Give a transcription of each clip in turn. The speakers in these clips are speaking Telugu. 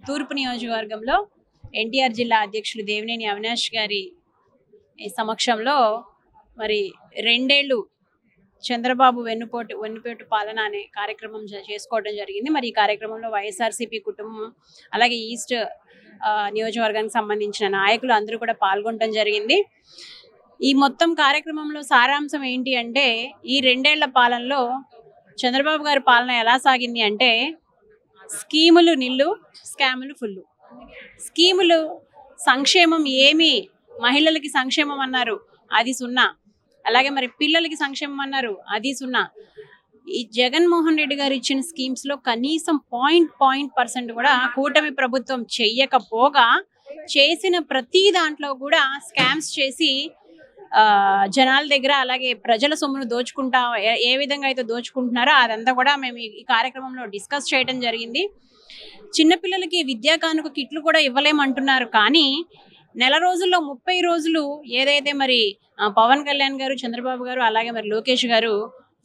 తూర్పు నియోజకవర్గంలో ఎన్టీఆర్ జిల్లా అధ్యక్షులు దేవినేని అవినాష్ గారి సమక్షంలో మరి 2 ఏళ్ళు చంద్రబాబు వెన్నుపోటు పాలన అనే కార్యక్రమం చేసుకోవడం జరిగింది. మరి ఈ కార్యక్రమంలో వైఎస్ఆర్సీపీ కుటుంబం అలాగే ఈస్ట్ నియోజకవర్గానికి సంబంధించిన నాయకులు అందరూ కూడా పాల్గొనడం జరిగింది. ఈ మొత్తం కార్యక్రమంలో సారాంశం ఏంటి అంటే, ఈ 2 ఏళ్ల పాలనలో చంద్రబాబు గారి పాలన ఎలా సాగింది అంటే, స్కీములు నిల్లు, స్కాములు ఫుల్లు. స్కీములు సంక్షేమం ఏమి, మహిళలకి సంక్షేమం అన్నారు, అది సున్నా. అలాగే మరి పిల్లలకి సంక్షేమం అన్నారు, అది సున్నా. ఈ జగన్మోహన్ రెడ్డి గారు ఇచ్చిన స్కీమ్స్ లో కనీసం పాయింట్ కూడా కూటమి ప్రభుత్వం చెయ్యకపోగా, చేసిన ప్రతి దాంట్లో కూడా స్కామ్స్ చేసి జనాల దగ్గర అలాగే ప్రజల సొమ్మును దోచుకుంటా ఏ విధంగా అయితే దోచుకుంటున్నారో అదంతా కూడా మేము ఈ కార్యక్రమంలో డిస్కస్ చేయడం జరిగింది. చిన్నపిల్లలకి విద్యా కానుక కిట్లు కూడా ఇవ్వలేమంటున్నారు, కానీ నెల రోజుల్లో 30 రోజులు ఏదైతే మరి పవన్ కళ్యాణ్ గారు, చంద్రబాబు గారు అలాగే మరి లోకేష్ గారు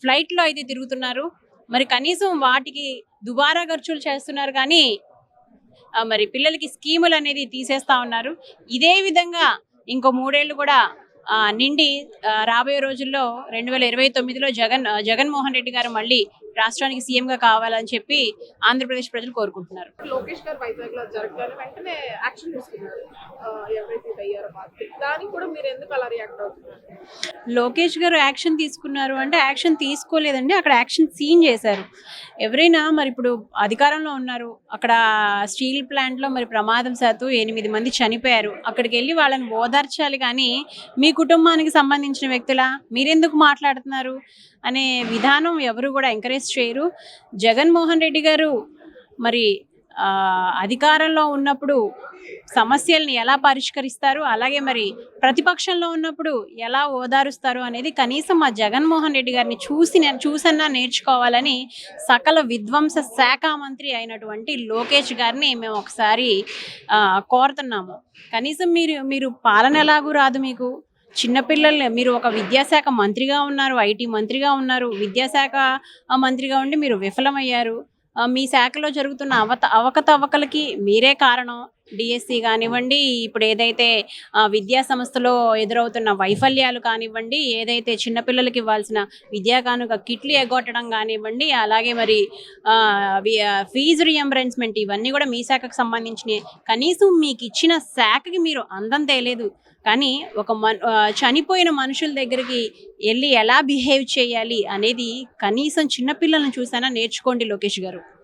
ఫ్లైట్లో అయితే తిరుగుతున్నారు. మరి కనీసం వాటికి దుబారా ఖర్చులు చేస్తున్నారు, కానీ మరి పిల్లలకి స్కీములు అనేది తీసేస్తా ఉన్నారు. ఇదే విధంగా ఇంకో 3 ఏళ్ళు కూడా నిండి రాబోయే రోజుల్లో 2029లో జగన్మోహన్ రెడ్డి గారు మళ్ళీ రాష్ట్రానికి సీఎంగా కావాలని చెప్పి ఆంధ్రప్రదేశ్ ప్రజలు కోరుకుంటున్నారు. లోకేష్ గారు వైజాగ్ లో జరగగానే వెంటనే యాక్షన్ తీసుకున్నారు. ఎవరైతే అయ్యారో దానికి కూడా మీరు ఎందుకు అలా రియాక్ట్ అవుతున్నారు? లోకేష్ గారు యాక్షన్ తీసుకున్నారు అంటే యాక్షన్ తీసుకోలేదండి, అక్కడ యాక్షన్ సీన్ చేశారు. ఎవరైనా మరి ఇప్పుడు అధికారంలో ఉన్నారు, అక్కడ స్టీల్ ప్లాంట్లో మరి ప్రమాదం శాతం 8 మంది చనిపోయారు. అక్కడికి వెళ్ళి వాళ్ళని ఓదార్చాలి, కానీ మీ కుటుంబానికి సంబంధించిన వ్యక్తులా మీరెందుకు మాట్లాడుతున్నారు అనే విధానం ఎవరు కూడా ఎంకరేజ్ చేయరు. జగన్మోహన్ రెడ్డి గారు మరి అధికారంలో ఉన్నప్పుడు సమస్యల్ని ఎలా పరిష్కరిస్తారు, అలాగే మరి ప్రతిపక్షంలో ఉన్నప్పుడు ఎలా ఓదారుస్తారు అనేది కనీసం మా జగన్మోహన్ రెడ్డి గారిని చూసన్నా నేర్చుకోవాలని సకల విధ్వంస శాఖ మంత్రి అయినటువంటి లోకేష్ గారిని మేము ఒకసారి కోరుతున్నాము. కనీసం మీరు పాలన ఎలాగూ రాదు మీకు. చిన్నపిల్లల్ని మీరు ఒక విద్యాశాఖ మంత్రిగా ఉన్నారు, ఐటీ మంత్రిగా ఉన్నారు, విద్యాశాఖ మంత్రిగా ఉండి మీరు విఫలమయ్యారు. మీ శాఖలో జరుగుతున్న అవకతవకలకి మీరే కారణం. డిఎస్సి కానివ్వండి, ఇప్పుడు ఏదైతే విద్యా సంస్థలో ఎదురవుతున్న వైఫల్యాలు కానివ్వండి, ఏదైతే చిన్నపిల్లలకి ఇవ్వాల్సిన విద్యా కానుక కిట్లు ఎగ్గొట్టడం కానివ్వండి, అలాగే మరి ఫీజు రియంబర్స్మెంట్, ఇవన్నీ కూడా మీ శాఖకు సంబంధించినవి. కనీసం మీకు ఇచ్చిన శాఖకి మీరు అందం తేలేదు, కానీ ఒక చనిపోయిన మనుషుల దగ్గరికి వెళ్ళి ఎలా బిహేవ్ చేయాలి అనేది కనీసం చిన్నపిల్లలను చూసైనా నేర్చుకోండి లోకేష్ గారు.